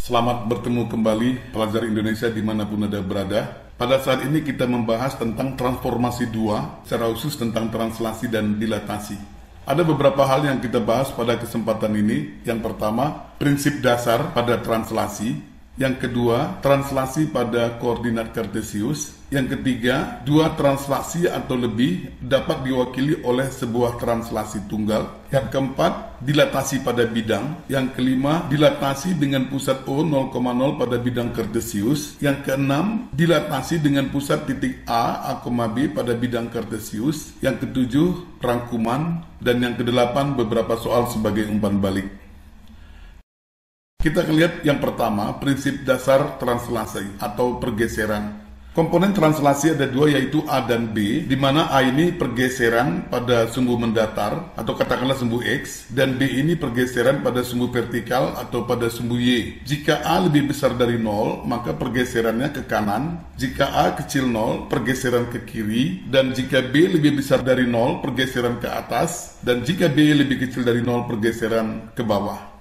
Selamat bertemu kembali pelajar Indonesia dimanapun Anda berada. Pada saat ini kita membahas tentang transformasi 2, secara khusus tentang translasi dan dilatasi. Ada beberapa hal yang kita bahas pada kesempatan ini. Yang pertama, prinsip dasar pada translasi. Yang kedua, translasi pada koordinat kartesius. Yang ketiga, dua translasi atau lebih dapat diwakili oleh sebuah translasi tunggal. Yang keempat, dilatasi pada bidang. Yang kelima, dilatasi dengan pusat O 0,0 pada bidang kartesius. Yang keenam, dilatasi dengan pusat titik A, A, B pada bidang kartesius. Yang ketujuh, rangkuman. Dan yang kedelapan, beberapa soal sebagai umpan balik. Kita lihat yang pertama, prinsip dasar translasi atau pergeseran. Komponen translasi ada dua, yaitu A dan B, di mana A ini pergeseran pada sumbu mendatar atau katakanlah sumbu X, dan B ini pergeseran pada sumbu vertikal atau pada sumbu Y. Jika A lebih besar dari 0, maka pergeserannya ke kanan. Jika A kecil 0, pergeseran ke kiri. Dan jika B lebih besar dari 0, pergeseran ke atas. Dan jika B lebih kecil dari 0, pergeseran ke bawah.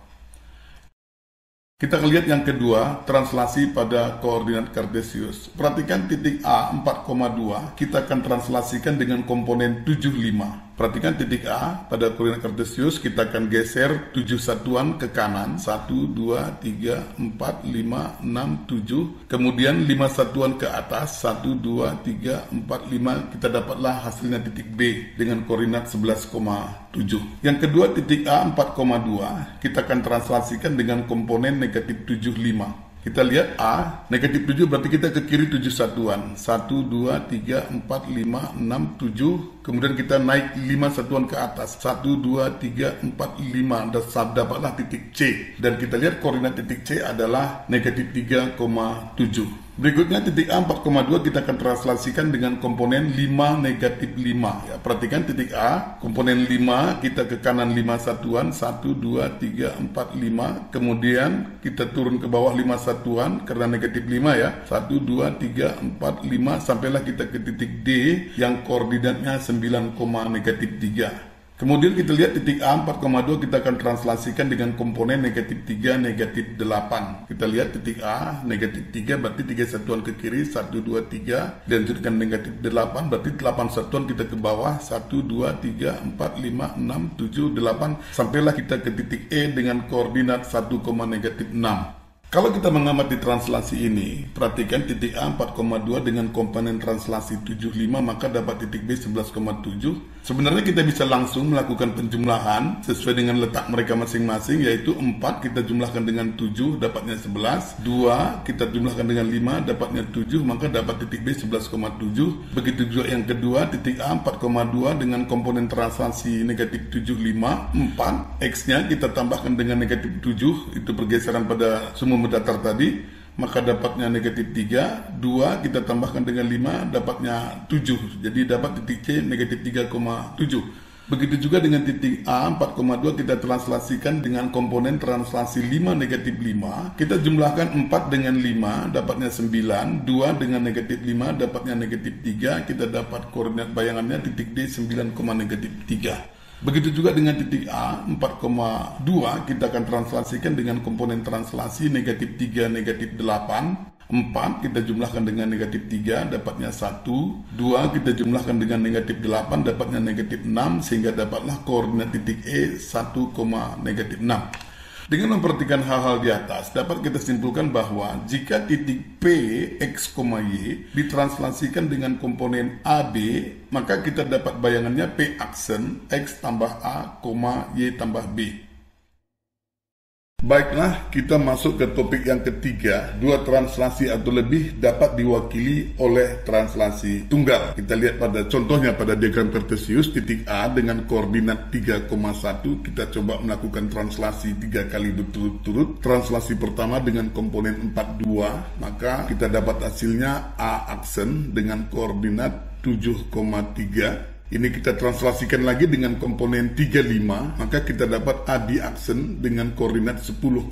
Kita lihat yang kedua, translasi pada koordinat kartesius. Perhatikan titik A 4,2, kita akan translasikan dengan komponen 75. Perhatikan titik A pada koordinat kartesius, kita akan geser 7 satuan ke kanan. 1, 2, 3, 4, 5, 6, 7. Kemudian 5 satuan ke atas. 1, 2, 3, 4, 5. Kita dapatlah hasilnya titik B dengan koordinat 11,7. Yang kedua, titik A 4,2, kita akan translasikan dengan komponen negatif 75. Kita lihat A, negatif 7 berarti kita ke kiri 7 satuan. 1, 2, 3, 4, 5, 6, 7. Kemudian kita naik 5 satuan ke atas. 1, 2, 3, 4, 5. Dan dapatlah titik C. Dan kita lihat koordinat titik C adalah negatif 3,7. Berikutnya titik A 4,2 kita akan translasikan dengan komponen 5 negatif 5. Ya, perhatikan titik A, komponen 5, kita ke kanan 5 satuan. 1, 2, 3, 4, 5. Kemudian kita turun ke bawah 5 satuan karena negatif 5 ya. 1, 2, 3, 4, 5. Sampailah kita ke titik D yang koordinatnya 9, negatif 3. Kemudian kita lihat titik A 4,2 kita akan translasikan dengan komponen negatif 3, negatif 8. Kita lihat titik A, negatif 3 berarti 3 satuan ke kiri, 1, 2, 3. Dan jadikan negatif 8 berarti 8 satuan kita ke bawah, 1, 2, 3, 4, 5, 6, 7, 8. Sampailah kita ke titik E dengan koordinat 1, negatif 6. Kalau kita mengamati translasi ini, perhatikan titik A 4,2 dengan komponen translasi 75, maka dapat titik B 11,7. Sebenarnya kita bisa langsung melakukan penjumlahan sesuai dengan letak mereka masing-masing, yaitu 4 kita jumlahkan dengan 7, dapatnya 11. 2 kita jumlahkan dengan 5, dapatnya 7, maka dapat titik B 11,7. Begitu juga yang kedua, titik A 4,2 dengan komponen translasi negatif 75, 4, X-nya kita tambahkan dengan negatif 7, itu pergeseran pada sumbu mendatar tadi, maka dapatnya negatif 3. 2 kita tambahkan dengan 5, dapatnya 7. Jadi dapat titik C negatif 3,7. Begitu juga dengan titik A 4,2 kita translasikan dengan komponen translasi 5 negatif 5. Kita jumlahkan 4 dengan 5, dapatnya 9. 2 dengan negatif 5, dapatnya negatif 3. Kita dapat koordinat bayangannya titik D 9, negatif 3. Begitu juga dengan titik A 4,2 kita akan translasikan dengan komponen translasi negatif 3, negatif 8. 4 kita jumlahkan dengan negatif 3, dapatnya 1. 2 kita jumlahkan dengan negatif 8, dapatnya negatif 6. Sehingga dapatlah koordinat titik E 1, negatif 6. Dengan memperhatikan hal-hal di atas, dapat kita simpulkan bahwa jika titik P, X, Y ditranslasikan dengan komponen AB, maka kita dapat bayangannya P aksen, X tambah A, Y tambah B. Baiklah, kita masuk ke topik yang ketiga. Dua translasi atau lebih dapat diwakili oleh translasi tunggal. Kita lihat pada contohnya pada diagram kartesius, titik A dengan koordinat 3,1 kita coba melakukan translasi 3 kali berturut-turut. Translasi pertama dengan komponen 42, maka kita dapat hasilnya A aksen dengan koordinat 7,3. Ini kita translasikan lagi dengan komponen 35, maka kita dapat A di aksen dengan koordinat 10,8.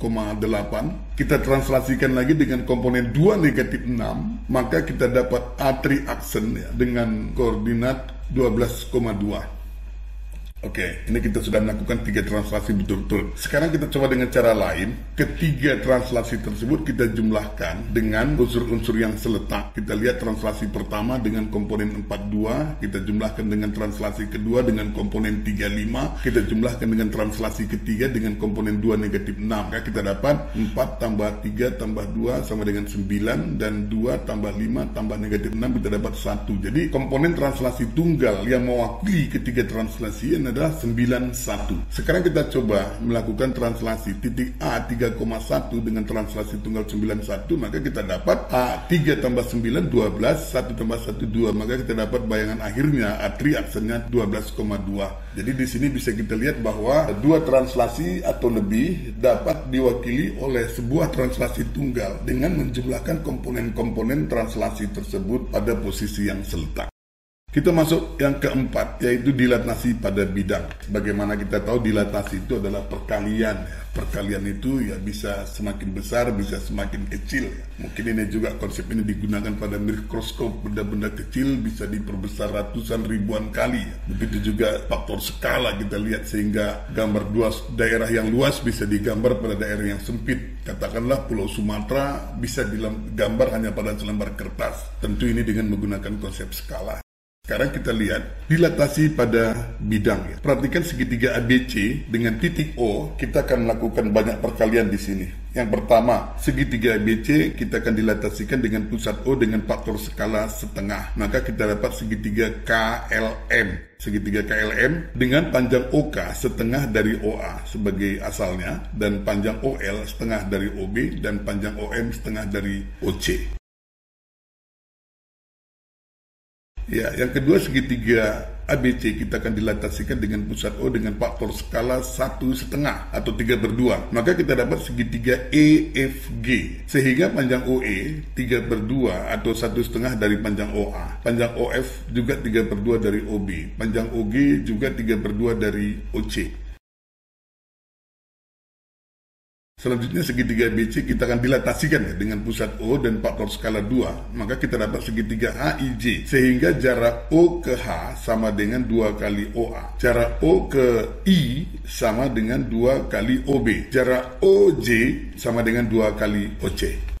Kita translasikan lagi dengan komponen 2 negatif 6, maka kita dapat A tri aksen ya, dengan koordinat 12,2. Oke, ini kita sudah melakukan 3 translasi betul-betul. Sekarang kita coba dengan cara lain. Ketiga translasi tersebut kita jumlahkan dengan unsur-unsur yang seletak. Kita lihat translasi pertama dengan komponen 42, kita jumlahkan dengan translasi kedua dengan komponen 35, kita jumlahkan dengan translasi ketiga dengan komponen 2 negatif 6. Ya, kita dapat 4 tambah 3 tambah 2 sama dengan 9, dan 2 tambah 5 tambah negatif 6 kita dapat 1. Jadi komponen translasi tunggal yang mewakili ketiga translasi adalah 91. Sekarang kita coba melakukan translasi titik A 3,1 dengan translasi tunggal 91, maka kita dapat A 3 tambah 9 12, 1 tambah 1 2, maka kita dapat bayangan akhirnya A3 aksennya 12,2. Jadi di sini bisa kita lihat bahwa dua translasi atau lebih dapat diwakili oleh sebuah translasi tunggal dengan menjumlahkan komponen-komponen translasi tersebut pada posisi yang seletak. Kita masuk yang keempat, yaitu dilatasi pada bidang. Bagaimana kita tahu dilatasi itu adalah perkalian. Perkalian itu ya bisa semakin besar, bisa semakin kecil. Mungkin ini juga konsep ini digunakan pada mikroskop. Benda-benda kecil bisa diperbesar ratusan ribuan kali. Begitu juga faktor skala kita lihat, sehingga gambar daerah yang luas bisa digambar pada daerah yang sempit. Katakanlah Pulau Sumatera bisa digambar hanya pada selembar kertas. Tentu ini dengan menggunakan konsep skala. Sekarang kita lihat dilatasi pada bidang. Ya. Perhatikan segitiga ABC dengan titik O, kita akan melakukan banyak perkalian di sini. Yang pertama, segitiga ABC kita akan dilatasikan dengan pusat O dengan faktor skala setengah. Maka kita dapat segitiga KLM. Segitiga KLM dengan panjang OK setengah dari OA sebagai asalnya, dan panjang OL setengah dari OB, dan panjang OM setengah dari OC. Ya, yang kedua segitiga ABC kita akan dilatasikan dengan pusat O dengan faktor skala 1,5 atau 3/2. Maka kita dapat segitiga EFG, sehingga panjang OE 3/2 atau 1,5 dari panjang OA. Panjang OF juga 3/2 dari OB. Panjang OG juga 3/2 dari OC. Selanjutnya segitiga BC kita akan dilatasikan ya, dengan pusat O dan faktor skala 2. Maka kita dapat segitiga HIJ, sehingga jarak O ke H sama dengan 2 kali OA. Jarak O ke I sama dengan 2 kali OB. Jarak OJ sama dengan 2 kali OC.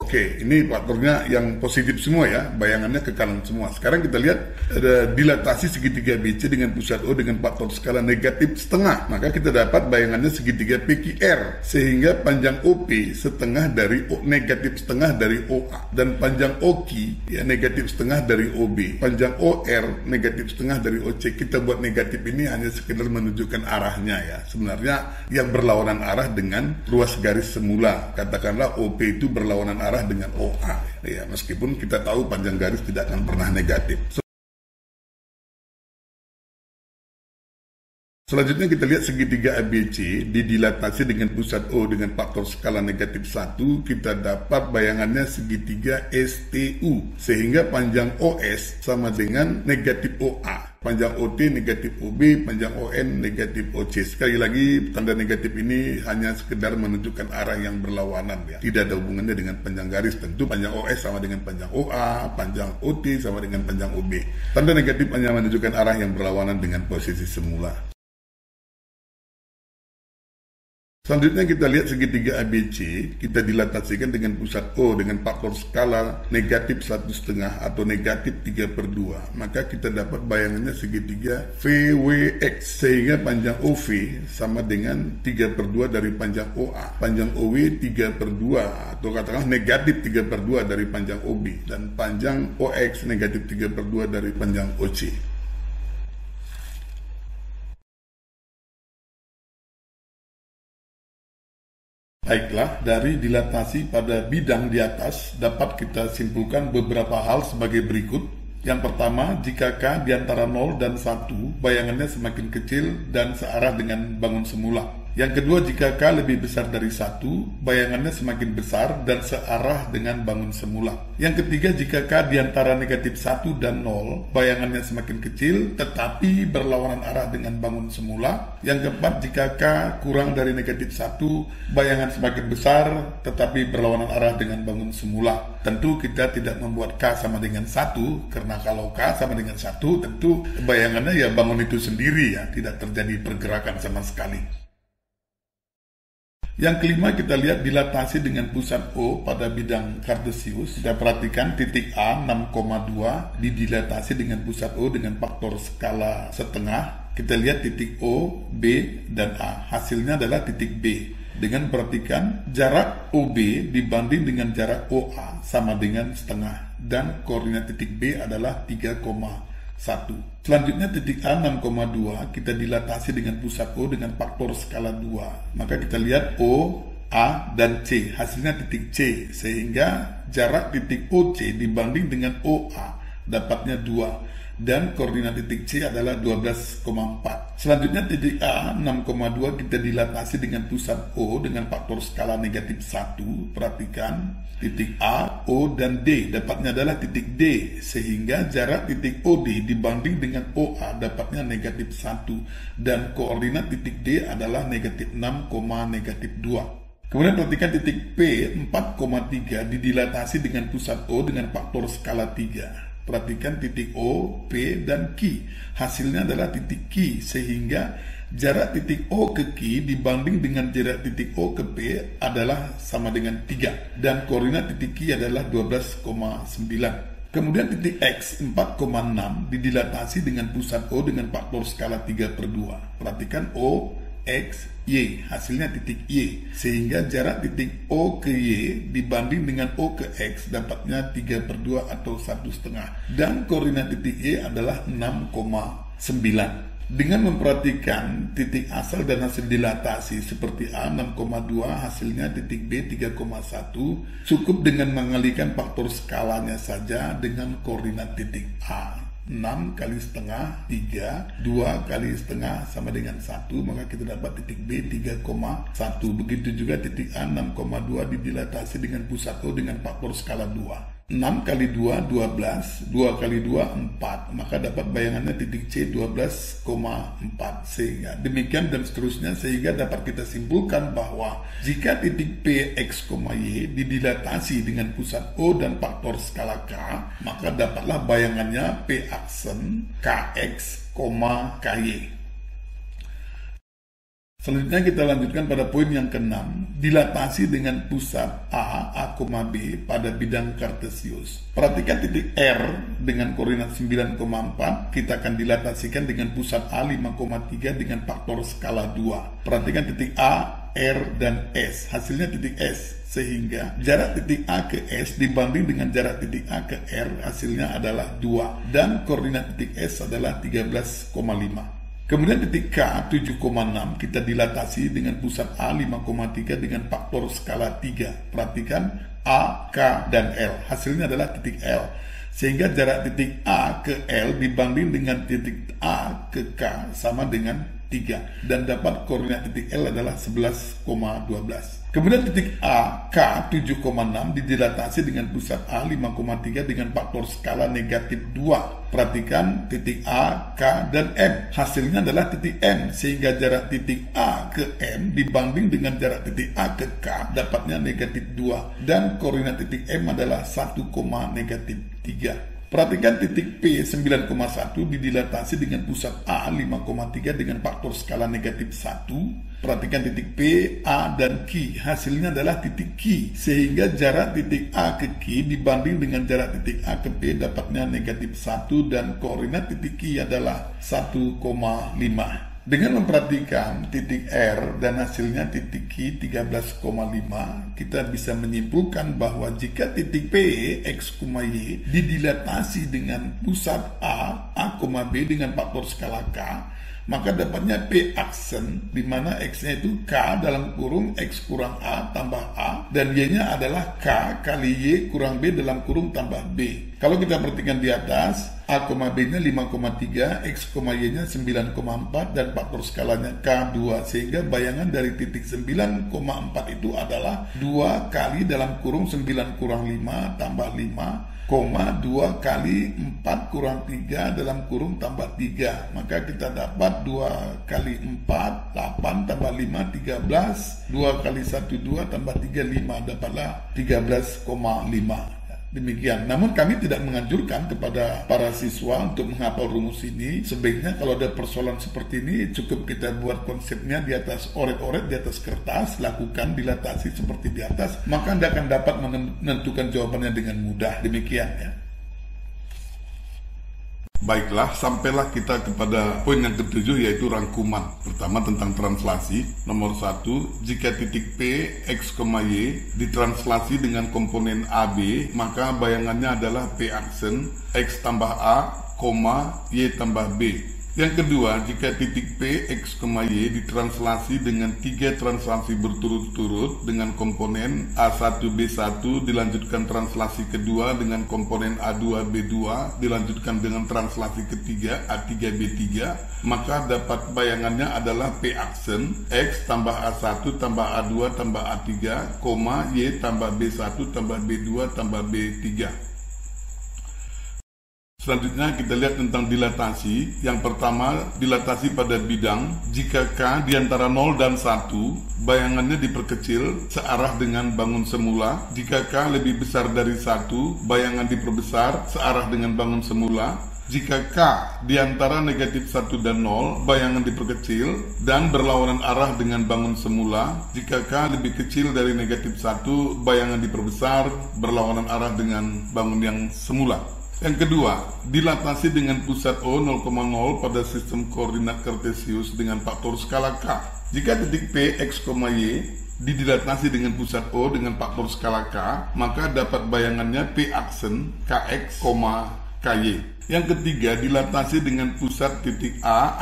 Oke, ini faktornya yang positif semua ya, bayangannya ke kanan semua. Sekarang kita lihat ada dilatasi segitiga BC dengan pusat O dengan faktor skala negatif setengah. Maka kita dapat bayangannya segitiga PQR, sehingga panjang OP setengah dari O, negatif setengah dari OA, dan panjang OQ ya negatif setengah dari OB. Panjang OR negatif setengah dari OC. Kita buat negatif ini hanya sekedar menunjukkan arahnya ya. Sebenarnya yang berlawanan arah dengan ruas garis semula. Katakanlah OP itu berlawanan arah dengan OA ya, meskipun kita tahu panjang garis tidak akan pernah negatif. Selanjutnya kita lihat segitiga ABC didilatasi dengan pusat O dengan faktor skala negatif 1, kita dapat bayangannya segitiga STU, sehingga panjang OS sama dengan negatif OA. Panjang OT negatif OB, panjang ON negatif OC. Sekali lagi, tanda negatif ini hanya sekedar menunjukkan arah yang berlawanan ya. Tidak ada hubungannya dengan panjang garis. Tentu panjang OS sama dengan panjang OA, panjang OT sama dengan panjang OB. Tanda negatif hanya menunjukkan arah yang berlawanan dengan posisi semula. Selanjutnya kita lihat segitiga ABC, kita dilatasikan dengan pusat O dengan faktor skala negatif 1,5 atau negatif 3/2. Maka kita dapat bayangannya segitiga VWX, sehingga panjang OV sama dengan 3/2 dari panjang OA. Panjang OW 3/2 atau katakanlah negatif 3/2 dari panjang OB, dan panjang OX negatif 3/2 dari panjang OC. Baiklah, dari dilatasi pada bidang di atas dapat kita simpulkan beberapa hal sebagai berikut. Yang pertama, jika K di antara 0 dan 1, bayangannya semakin kecil dan searah dengan bangun semula. Yang kedua, jika K lebih besar dari 1, bayangannya semakin besar dan searah dengan bangun semula. Yang ketiga, jika K di antara negatif 1 dan 0, bayangannya semakin kecil tetapi berlawanan arah dengan bangun semula. Yang keempat, jika K kurang dari negatif 1, bayangan semakin besar tetapi berlawanan arah dengan bangun semula. Tentu kita tidak membuat K sama dengan 1, karena kalau K sama dengan 1, tentu bayangannya ya bangun itu sendiri ya, tidak terjadi pergerakan sama sekali. Yang kelima, kita lihat dilatasi dengan pusat O pada bidang kartesius. Kita perhatikan titik A 6,2 didilatasi dengan pusat O dengan faktor skala setengah. Kita lihat titik O, B, dan A. Hasilnya adalah titik B. Dengan perhatikan jarak OB dibanding dengan jarak OA sama dengan setengah. Dan koordinat titik B adalah 3,1. Selanjutnya titik A 6,2 kita dilatasi dengan pusat O dengan faktor skala 2. Maka kita lihat O, A, dan C. Hasilnya titik C, sehingga jarak titik OC dibanding dengan OA dapatnya 2. Dan koordinat titik C adalah 12,4. Selanjutnya titik A 6,2 kita dilatasi dengan pusat O dengan faktor skala negatif 1. Perhatikan titik A, O, dan D dapatnya adalah titik D, sehingga jarak titik OD dibanding dengan OA dapatnya negatif 1. Dan koordinat titik D adalah negatif 6,2. Kemudian perhatikan titik P 4,3 didilatasi dengan pusat O dengan faktor skala 3. Perhatikan titik O, P, dan Q. Hasilnya adalah titik Q, sehingga jarak titik O ke Q dibanding dengan jarak titik O ke P adalah sama dengan 3. Dan koordinat titik Q adalah 12,9. Kemudian titik X 4,6 didilatasi dengan pusat O dengan faktor skala 3/2. Perhatikan O, X, Y, hasilnya titik Y, sehingga jarak titik O ke Y dibanding dengan O ke X dapatnya 3/2 atau 1,5. Dan koordinat titik Y adalah 6,9. Dengan memperhatikan titik asal dan hasil dilatasi seperti A 6,2, hasilnya titik B 3,1, cukup dengan mengalihkan faktor skalanya saja dengan koordinat titik A. 6 kali setengah 3, 2 kali setengah sama dengan 1, maka kita dapat titik B 3,1. Begitu juga titik A 6,2 didilatasi dengan pusat O dengan faktor skala 2. 6 kali 2, 12, 2 kali 2, 4, maka dapat bayangannya titik C 12,4. Sehingga demikian dan seterusnya, sehingga dapat kita simpulkan bahwa jika titik P, X, Y didilatasi dengan pusat O dan faktor skala K, maka dapatlah bayangannya P aksen KX, KY. Selanjutnya kita lanjutkan pada poin yang ke-6, dilatasi dengan pusat A, B pada bidang kartesius. Perhatikan titik R dengan koordinat 9,4, kita akan dilatasikan dengan pusat A 5,3 dengan faktor skala 2. Perhatikan titik A, R, dan S, hasilnya titik S, sehingga jarak titik A ke S dibanding dengan jarak titik A ke R hasilnya adalah 2, dan koordinat titik S adalah 13,5. Kemudian titik K 7,6 kita dilatasi dengan pusat A 5,3 dengan faktor skala 3. Perhatikan A, K, dan L. Hasilnya adalah titik L. Sehingga jarak titik A ke L dibanding dengan titik A ke K sama dengan 3. Dan dapat koordinat titik L adalah 11,12. Kemudian titik A, K 7,6 didilatasi dengan pusat A 5,3 dengan faktor skala negatif 2. Perhatikan titik A, K, dan M. Hasilnya adalah titik M, sehingga jarak titik A ke M dibanding dengan jarak titik A ke K dapatnya negatif 2. Dan koordinat titik M adalah 1,3. Perhatikan titik P 9,1 didilatasi dengan pusat A 5,3 dengan faktor skala negatif 1. Perhatikan titik P, A, dan Q. Hasilnya adalah titik Q, sehingga jarak titik A ke Q dibanding dengan jarak titik A ke P dapatnya negatif 1, dan koordinat titik Q adalah 1,5. Dengan memperhatikan titik R dan hasilnya titik Q 13,5, kita bisa menyimpulkan bahwa jika titik P, X, Y didilatasi dengan pusat A, A, B dengan faktor skala K, maka dapatnya P aksen, di mana X-nya itu K dalam kurung X kurang A tambah A, dan Y-nya adalah K kali Y kurang B dalam kurung tambah B. Kalau kita perhatikan di atas, A, B-nya 5,3, X, Y-nya 9,4, dan faktor skalanya K2, sehingga bayangan dari titik 9,4 itu adalah 2 kali dalam kurung 9 kurang 5 tambah 5, 2 kali 4 kurang 3 dalam kurung tambah 3. Maka kita dapat 2 kali 4, 8 tambah 5, 13. 2 kali 1, 2 tambah 3, 5. Dapatlah 13,5. Demikian. Namun kami tidak menganjurkan kepada para siswa untuk menghafal rumus ini. Sebaiknya kalau ada persoalan seperti ini, cukup kita buat konsepnya di atas oret-oret, di atas kertas, lakukan dilatasi seperti di atas, maka Anda akan dapat menentukan jawabannya dengan mudah. Demikian ya. Baiklah, sampailah kita kepada poin yang ketujuh, yaitu rangkuman. Pertama tentang translasi. Nomor 1, jika titik P, X, Y ditranslasi dengan komponen AB, maka bayangannya adalah P aksen, X tambah A, Y tambah B. Yang kedua, jika titik P, X, Y ditranslasi dengan 3 translasi berturut-turut dengan komponen A1, B1, dilanjutkan translasi kedua dengan komponen A2, B2, dilanjutkan dengan translasi ketiga A3, B3, maka dapat bayangannya adalah P aksen, X tambah A1 tambah A2 tambah A3, Y tambah B1 tambah B2 tambah B3. Selanjutnya kita lihat tentang dilatasi. Yang pertama, dilatasi pada bidang. Jika K di antara 0 dan 1, bayangannya diperkecil searah dengan bangun semula. Jika K lebih besar dari 1, bayangan diperbesar searah dengan bangun semula. Jika K di antara negatif 1 dan 0, bayangan diperkecil dan berlawanan arah dengan bangun semula. Jika K lebih kecil dari negatif 1, bayangan diperbesar berlawanan arah dengan bangun yang semula. Yang kedua, dilatasi dengan pusat O 0,0 pada sistem koordinat kartesius dengan faktor skala K. Jika titik P, X, Y didilatasi dengan pusat O dengan faktor skala K, maka dapat bayangannya P aksen, KX, KY. Yang ketiga, dilatasi dengan pusat titik A,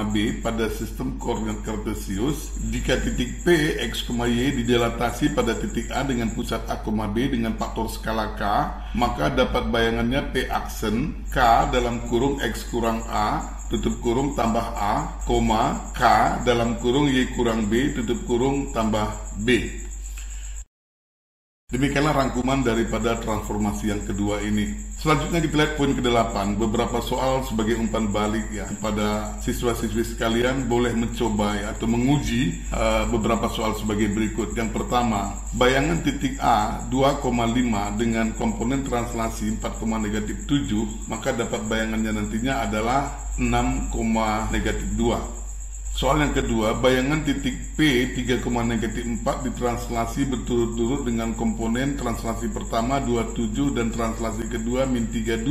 B pada sistem koordinat kartesius. Jika titik P, X, Y didilatasi pada titik A dengan pusat A, B dengan faktor skala K, maka dapat bayangannya P aksen, K dalam kurung X kurang A, tutup kurung tambah A, K dalam kurung Y kurang B, tutup kurung tambah B. Demikianlah rangkuman daripada transformasi yang kedua ini. Selanjutnya kita lihat poin ke-8, beberapa soal sebagai umpan balik ya kepada siswa-siswi sekalian. Boleh mencoba ya atau menguji beberapa soal sebagai berikut. Yang pertama, bayangan titik A 2,5 dengan komponen translasi 4,-7, maka dapat bayangannya nantinya adalah 6,-2. Soal yang kedua, bayangan titik P 3,-4 ditranslasi berturut-turut dengan komponen translasi pertama 27 dan translasi kedua -32.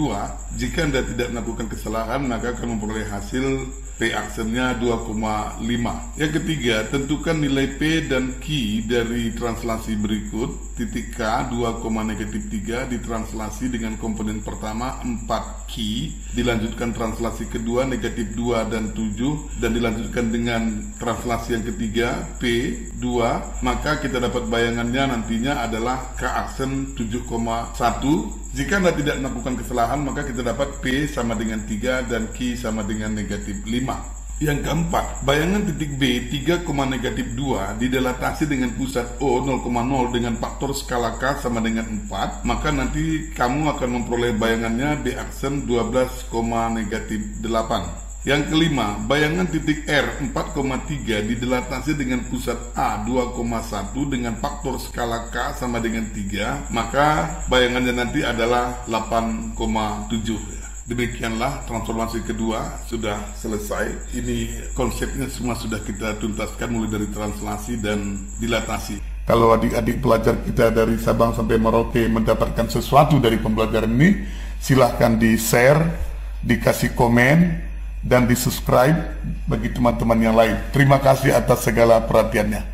Jika Anda tidak melakukan kesalahan, maka akan memperoleh hasil P aksennya 2,5. Yang ketiga, tentukan nilai P dan Q dari translasi berikut. Titik K 2,-3 ditranslasi dengan komponen pertama 4 Q, dilanjutkan translasi kedua -2 dan 7, dan dilanjutkan dengan translasi yang ketiga P 2, maka kita dapat bayangannya nantinya adalah K aksen 7,1. Jika Anda tidak melakukan kesalahan, maka kita dapat P sama dengan 3 dan Q sama dengan -5. Yang keempat, bayangan titik B 3,-2 didilatasi dengan pusat O 0,0 dengan faktor skala K sama dengan 4, maka nanti kamu akan memperoleh bayangannya B aksen 12,-8. Yang kelima, bayangan titik R 4,3 didilatasi dengan pusat A 2,1 dengan faktor skala K sama dengan 3, maka bayangannya nanti adalah 8,7. Demikianlah transformasi kedua sudah selesai. Ini konsepnya semua sudah kita tuntaskan mulai dari translasi dan dilatasi. Kalau adik-adik pelajar kita dari Sabang sampai Merauke mendapatkan sesuatu dari pembelajaran ini, silahkan di-share, dikasih komen, dan di-subscribe bagi teman-teman yang lain. Terima kasih atas segala perhatiannya.